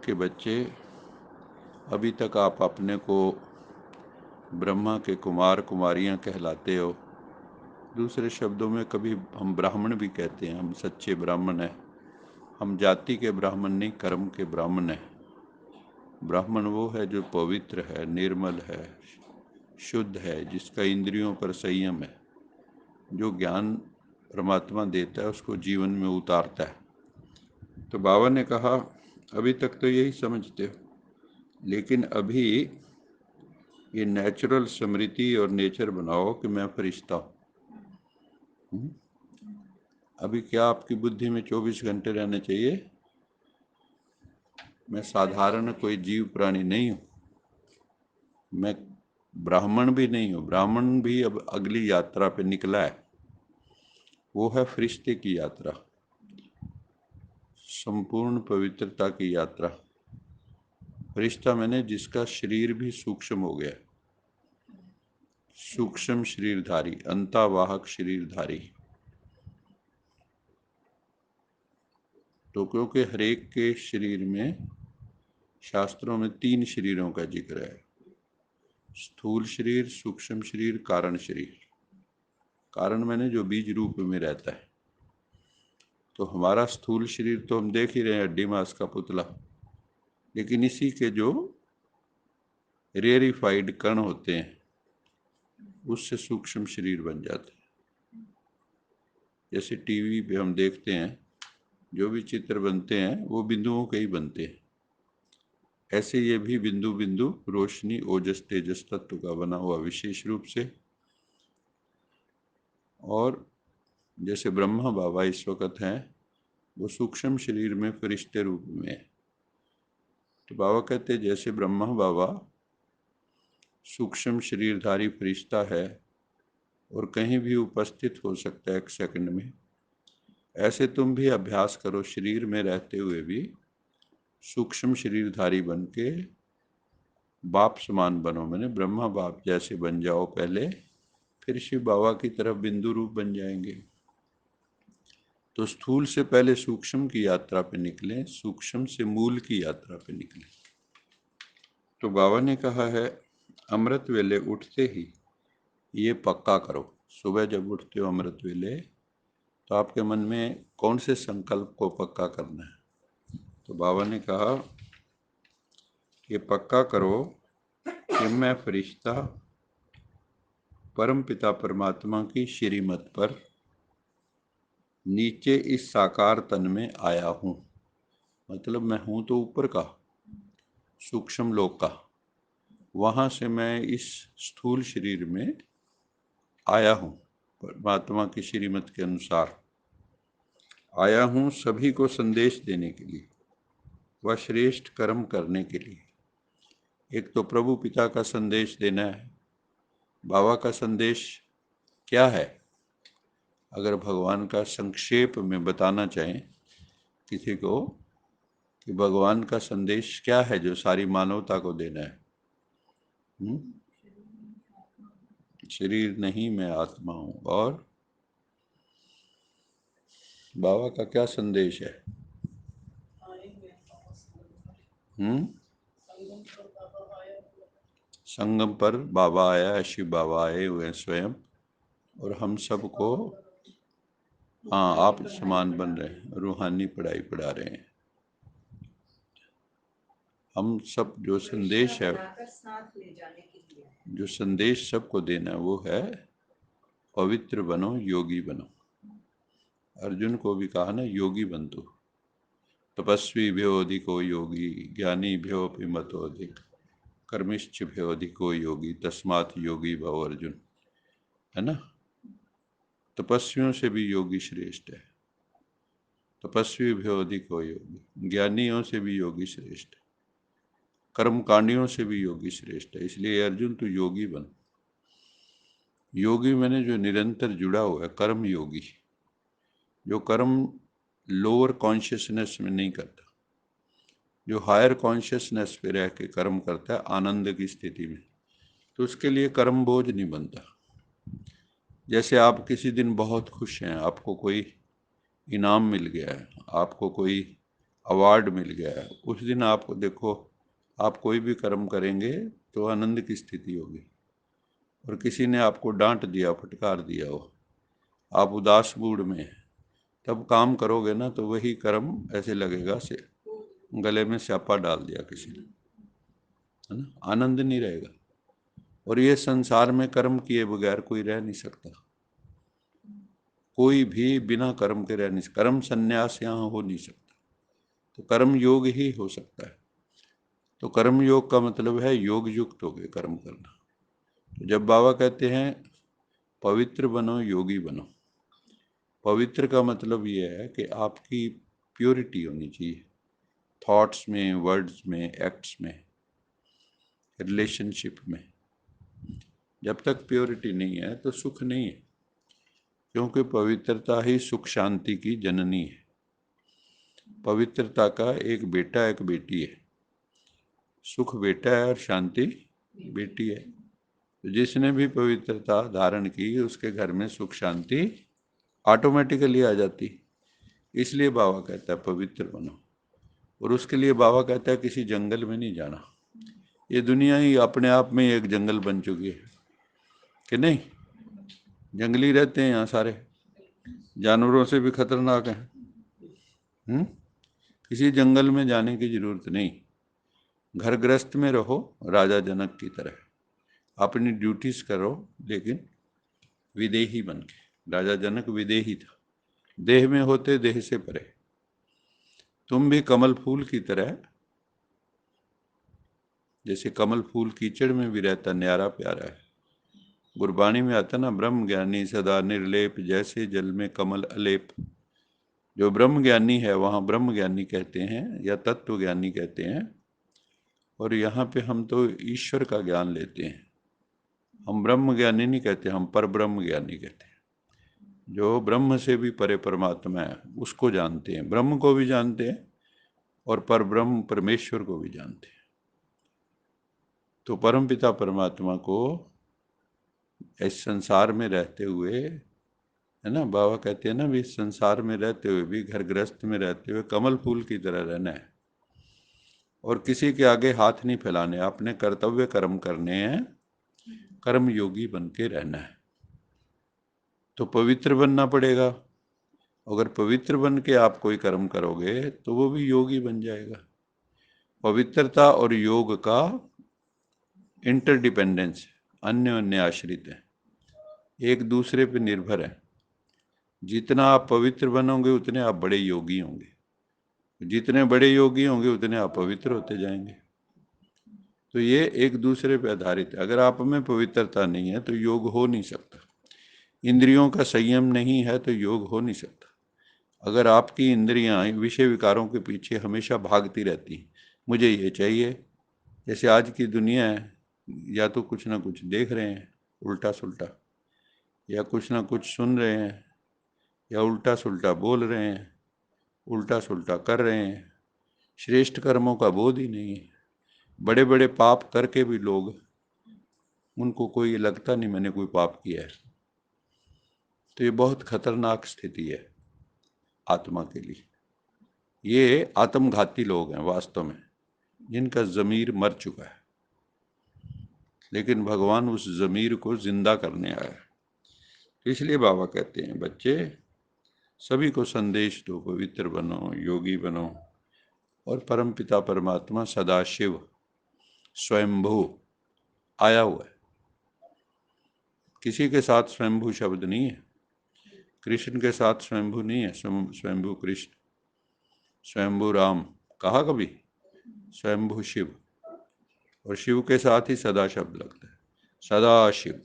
के बच्चे, अभी तक आप अपने को ब्रह्मा के कुमार कुमारियां कहलाते हो। दूसरे शब्दों में कभी हम ब्राह्मण भी कहते हैं, हम सच्चे ब्राह्मण हैं। हम जाति के ब्राह्मण नहीं, कर्म के ब्राह्मण हैं। ब्राह्मण वो है जो पवित्र है, निर्मल है, शुद्ध है, जिसका इंद्रियों पर संयम है, जो ज्ञान परमात्मा देता है उसको जीवन में उतारता है। तो बाबा ने कहा अभी तक तो यही समझते हो, लेकिन अभी ये नेचुरल स्मृति और नेचर बनाओ कि मैं फरिश्ता हूँ। अभी क्या आपकी बुद्धि में 24 घंटे रहने चाहिए? मैं साधारण कोई जीव प्राणी नहीं हूँ, मैं ब्राह्मण भी नहीं हूँ। ब्राह्मण भी अब अगली यात्रा पे निकला है, वो है फरिश्ते की यात्रा, संपूर्ण पवित्रता की यात्रा। फरिश्ता मैंने जिसका शरीर भी सूक्ष्म हो गया, सूक्ष्म शरीरधारी, अंतावाहक शरीरधारी। तो क्योंकि हरेक के शरीर में, शास्त्रों में 3 शरीरों का जिक्र है, स्थूल शरीर, सूक्ष्म शरीर, कारण शरीर। कारण मैंने जो बीज रूप में रहता है। तो हमारा स्थूल शरीर तो हम देख ही रहे हैं, हड्डी मांस का पुतला, लेकिन इसी के जो रेयरिफाइड कण होते हैं उससे सूक्ष्म शरीर बन जाते हैं। जैसे टीवी पे हम देखते हैं जो भी चित्र बनते हैं वो बिंदुओं के ही बनते हैं, ऐसे ये भी बिंदु बिंदु रोशनी, ओजस, तेजस तत्व का बना हुआ विशेष रूप से। और जैसे ब्रह्मा बाबा इस वक्त हैं, वो सूक्ष्म शरीर में फरिश्ते रूप में है। तो बाबा कहते जैसे ब्रह्मा बाबा सूक्ष्म शरीरधारी फरिश्ता है और कहीं भी उपस्थित हो सकता है 1 सेकंड में, ऐसे तुम भी अभ्यास करो, शरीर में रहते हुए भी सूक्ष्म शरीरधारी बन के बाप समान बनो। मैंने ब्रह्मा बाप जैसे बन जाओ पहले, फिर शिव बाबा की तरफ बिंदु रूप बन जाएंगे। तो स्थूल से पहले सूक्ष्म की यात्रा पे निकलें, सूक्ष्म से मूल की यात्रा पे निकलें। तो बाबा ने कहा है अमृत वेले उठते ही ये पक्का करो। सुबह जब उठते हो अमृत वेले, तो आपके मन में कौन से संकल्प को पक्का करना है? तो बाबा ने कहा ये पक्का करो कि मैं फरिश्ता परम पिता परमात्मा की श्रीमत पर नीचे इस साकार तन में आया हूँ। मतलब मैं हूँ तो ऊपर का, सूक्ष्म लोक का, वहाँ से मैं इस स्थूल शरीर में आया हूँ। परमात्मा की श्रीमत के अनुसार आया हूँ, सभी को संदेश देने के लिए व श्रेष्ठ कर्म करने के लिए। एक तो प्रभु पिता का संदेश देना है। बाबा का संदेश क्या है? अगर भगवान का संक्षेप में बताना चाहें किसी को कि भगवान का संदेश क्या है जो सारी मानवता को देना है? शरीर नहीं, मैं आत्मा हूँ। और बाबा का क्या संदेश है? संगम पर बाबा आया, शिव बाबा आए हुए हैं स्वयं, और हम सबको आप समान बन रहे हैं, रूहानी पढ़ाई पढ़ा रहे हैं। हम सब जो संदेश है, जो संदेश सबको देना है वो है पवित्र बनो, योगी बनो। अर्जुन को भी कहा ना योगी बन तू। तपस्वी भ्यो अधिको योगी, ज्ञानी भ्योऽपि मतोऽधिक, कर्मिष्ठ भ्यो अधिको योगी, तस्मात् योगी भव अर्जुन। है ना? तपस्वियों से भी योगी श्रेष्ठ है। तपस्वी भ्यो अधिको योगी, ज्ञानियों से भी योगी श्रेष्ठ है, कर्मकांडियों से भी योगी श्रेष्ठ है। इसलिए अर्जुन तू योगी बन। योगी मैंने जो निरंतर जुड़ा हुआ है, कर्म योगी, जो कर्म लोअर कॉन्शियसनेस में नहीं करता, जो हायर कॉन्शियसनेस पे रह के कर्म करता है आनंद की स्थिति में, तो उसके लिए कर्म बोझ नहीं बनता। जैसे आप किसी दिन बहुत खुश हैं, आपको कोई इनाम मिल गया है, आपको कोई अवार्ड मिल गया है, उस दिन आपको देखो, आप कोई भी कर्म करेंगे तो आनंद की स्थिति होगी। और किसी ने आपको डांट दिया, फटकार दिया हो, आप उदास मूड में हैं, तब काम करोगे ना तो वही कर्म ऐसे लगेगा से गले में स्यापा डाल दिया किसी ने, है ना, आनंद नहीं रहेगा। और ये संसार में कर्म किए बगैर कोई रह नहीं सकता, कोई भी बिना कर्म के रह नहीं सकता। कर्म संन्यास यहाँ हो नहीं सकता, तो कर्म योग ही हो सकता है। तो कर्म योग का मतलब है योग युक्त होकर कर्म करना। तो जब बाबा कहते हैं पवित्र बनो योगी बनो, पवित्र का मतलब ये है कि आपकी प्योरिटी होनी चाहिए, थॉट्स में, वर्ड्स में, एक्ट्स में, रिलेशनशिप में। जब तक प्योरिटी नहीं है तो सुख नहीं है, क्योंकि पवित्रता ही सुख शांति की जननी है। पवित्रता का एक बेटा एक बेटी है, सुख बेटा है और शांति बेटी है। तो जिसने भी पवित्रता धारण की उसके घर में सुख शांति ऑटोमेटिकली आ जाती। इसलिए बाबा कहता है पवित्र बनो। और उसके लिए बाबा कहता है किसी जंगल में नहीं जाना। ये दुनिया ही अपने आप में एक जंगल बन चुकी है कि नहीं? जंगली रहते हैं यहाँ सारे, जानवरों से भी खतरनाक हैं। किसी जंगल में जाने की जरूरत नहीं, घर गृहस्थ में रहो राजा जनक की तरह, अपनी ड्यूटीज करो, लेकिन विदेही बन के। राजा जनक विदेही था, देह में होते देह से परे। तुम भी कमल फूल की तरह, जैसे कमल फूल कीचड़ में भी रहता न्यारा प्यारा है। गुरबाणी में आता ना, ब्रह्म ज्ञानी सदा निर्लेप, जैसे जल में कमल अलेप। जो ब्रह्म ज्ञानी है वहाँ ब्रह्म ज्ञानी कहते हैं या तत्व ज्ञानी कहते हैं। और यहाँ पे हम तो ईश्वर का ज्ञान लेते हैं, हम ब्रह्म ज्ञानी नहीं कहते, हम पर ब्रह्म ज्ञानी कहते हैं। जो ब्रह्म से भी परे परमात्मा है उसको जानते हैं, ब्रह्म को भी जानते हैं और पर ब्रह्म परमेश्वर को भी जानते हैं। तो परमपिता परमात्मा को इस संसार में रहते हुए, है ना, बाबा कहते हैं ना भी, संसार में रहते हुए भी, घर गृहस्थ में रहते हुए कमल फूल की तरह रहना है और किसी के आगे हाथ नहीं फैलाने, अपने कर्तव्य कर्म करने हैं, कर्म योगी बन के रहना है। तो पवित्र बनना पड़ेगा। अगर पवित्र बन के आप कोई कर्म करोगे तो वो भी योगी बन जाएगा। पवित्रता और योग का इंटरडिपेंडेंस, अन्य आश्रित है, एक दूसरे पे निर्भर है। जितना आप पवित्र बनोगे उतने आप बड़े योगी होंगे, जितने बड़े योगी होंगे उतने आप पवित्र होते जाएंगे। तो ये एक दूसरे पे आधारित है। अगर आप में पवित्रता नहीं है तो योग हो नहीं सकता, इंद्रियों का संयम नहीं है तो योग हो नहीं सकता। अगर आपकी इंद्रियां विषय विकारों के पीछे हमेशा भागती रहती, मुझे ये चाहिए, जैसे आज की दुनिया है, या तो कुछ ना कुछ देख रहे हैं उल्टा सुल्टा, या कुछ ना कुछ सुन रहे हैं, या उल्टा सुल्टा बोल रहे हैं, उल्टा सुल्टा कर रहे हैं। श्रेष्ठ कर्मों का बोध ही नहीं है। बड़े बड़े पाप करके भी लोग, उनको कोई लगता नहीं मैंने कोई पाप किया है। तो ये बहुत खतरनाक स्थिति है आत्मा के लिए। ये आत्मघाती लोग हैं वास्तव में, जिनका जमीर मर चुका है, लेकिन भगवान उस जमीर को जिंदा करने आया है। तो इसलिए बाबा कहते हैं बच्चे सभी को संदेश दो, पवित्र बनो, योगी बनो। और परमपिता परमात्मा सदाशिव स्वयंभू आया हुआ है, किसी के साथ स्वयंभू शब्द नहीं है। कृष्ण के साथ स्वयंभू नहीं है, स्वयंभू कृष्ण, स्वयंभू राम कहा कभी, स्वयंभू शिव। और शिव के साथ ही सदा शब्द लगता है, सदा शिव,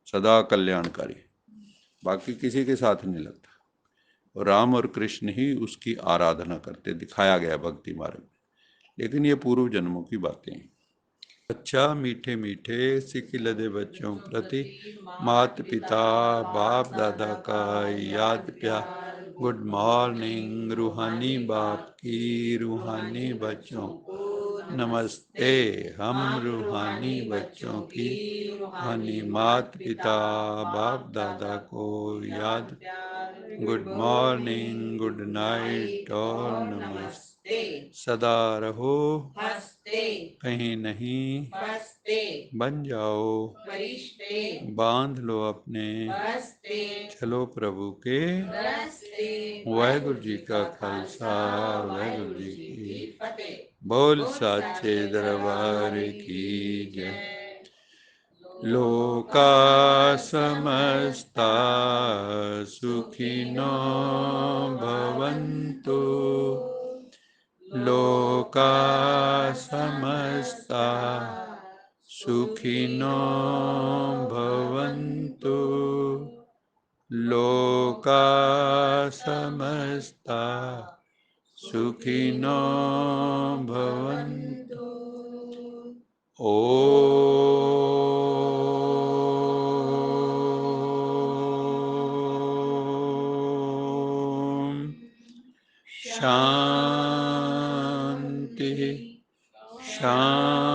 सदा कल्याणकारी, बाकी किसी के साथ नहीं लगता। और राम और कृष्ण ही उसकी आराधना करते दिखाया गया भक्ति मार्ग में। लेकिन ये पूर्व जन्मों की बातें हैं। अच्छा मीठे मीठे सिख लदे बच्चों प्रति मात पिता बाप दादा का याद प्यार। गुड मॉर्निंग रूहानी बाप की रूहानी बच्चों को नमस्ते। हम रूहानी बच्चों की रूहानी माता पिता बाप दादा को याद। गुड मॉर्निंग, गुड नाइट और नमस्ते। सदा रहो हंसते, कहीं नहीं फंसते, बन जाओ फरिश्ते, बांध लो अपने बस्ते, चलो प्रभु के रास्ते। वाहिगुरु जी का खालसा, वाहिगुरु जी की फतेह। बोल साचे दरबार की जय। लोका समस्ता सुखिनो भवन्तु। लोका समस्ता सुखिनो भवन्तु। लोका समस्ता सुखिनो भवन्तु। ओम शांति शांति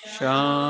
शांति।